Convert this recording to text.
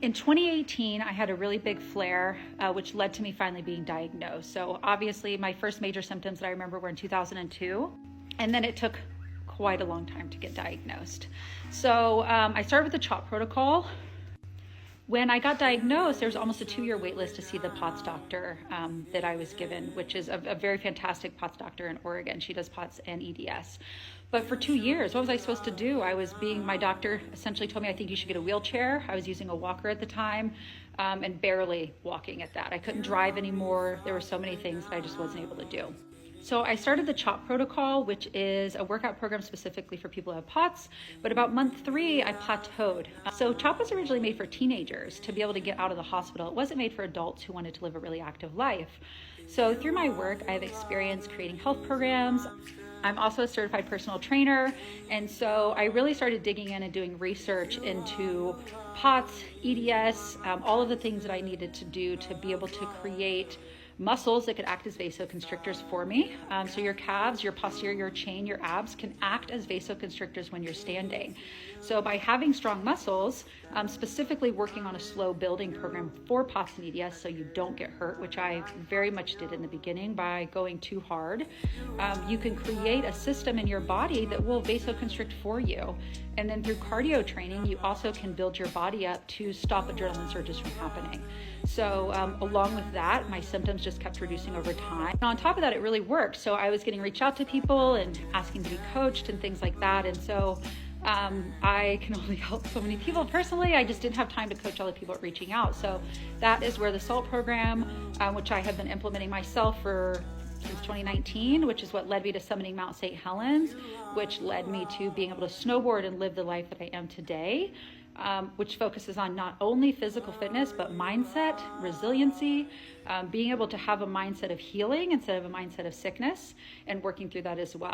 In 2018, I had a really big flare, which led to me finally being diagnosed. So obviously my first major symptoms that I remember were in 2002, and then it took quite a long time to get diagnosed. So I started with the CHOP protocol. When I got diagnosed, there was almost a 2-year wait list to see the POTS doctor that I was given, which is a very fantastic POTS doctor in Oregon. She does POTS and EDS. But for 2 years, what was I supposed to do? My doctor essentially told me, I think you should get a wheelchair. I was using a walker at the time and barely walking at that. I couldn't drive anymore. There were so many things that I just wasn't able to do. So I started the CHOP protocol, which is a workout program specifically for people who have POTS, but about month 3, I plateaued. So CHOP was originally made for teenagers to be able to get out of the hospital. It wasn't made for adults who wanted to live a really active life. So through my work, I have experience creating health programs. I'm also a certified personal trainer, and so I really started digging in and doing research into POTS, EDS, all of the things that I needed to do to be able to create muscles that could act as vasoconstrictors for me. So your calves, your posterior chain, your abs can act as vasoconstrictors when you're standing. So by having strong muscles, specifically working on a slow building program for POTS and EDS so you don't get hurt, which I very much did in the beginning by going too hard, you can create a system in your body that will vasoconstrict for you. And then through cardio training, you also can build your body up to stop adrenaline surges from happening. So along with that, my symptoms just kept reducing over time. And on top of that, it really worked. So I was getting reached out to people and asking to be coached and things like that. And so I can only help so many people personally. I just didn't have time to coach all the people reaching out. So that is where the SALT program, which I have been implementing myself since 2019, which is what led me to summiting Mount St. Helens, which led me to being able to snowboard and live the life that I am today, which focuses on not only physical fitness, but mindset, resiliency, being able to have a mindset of healing instead of a mindset of sickness, and working through that as well.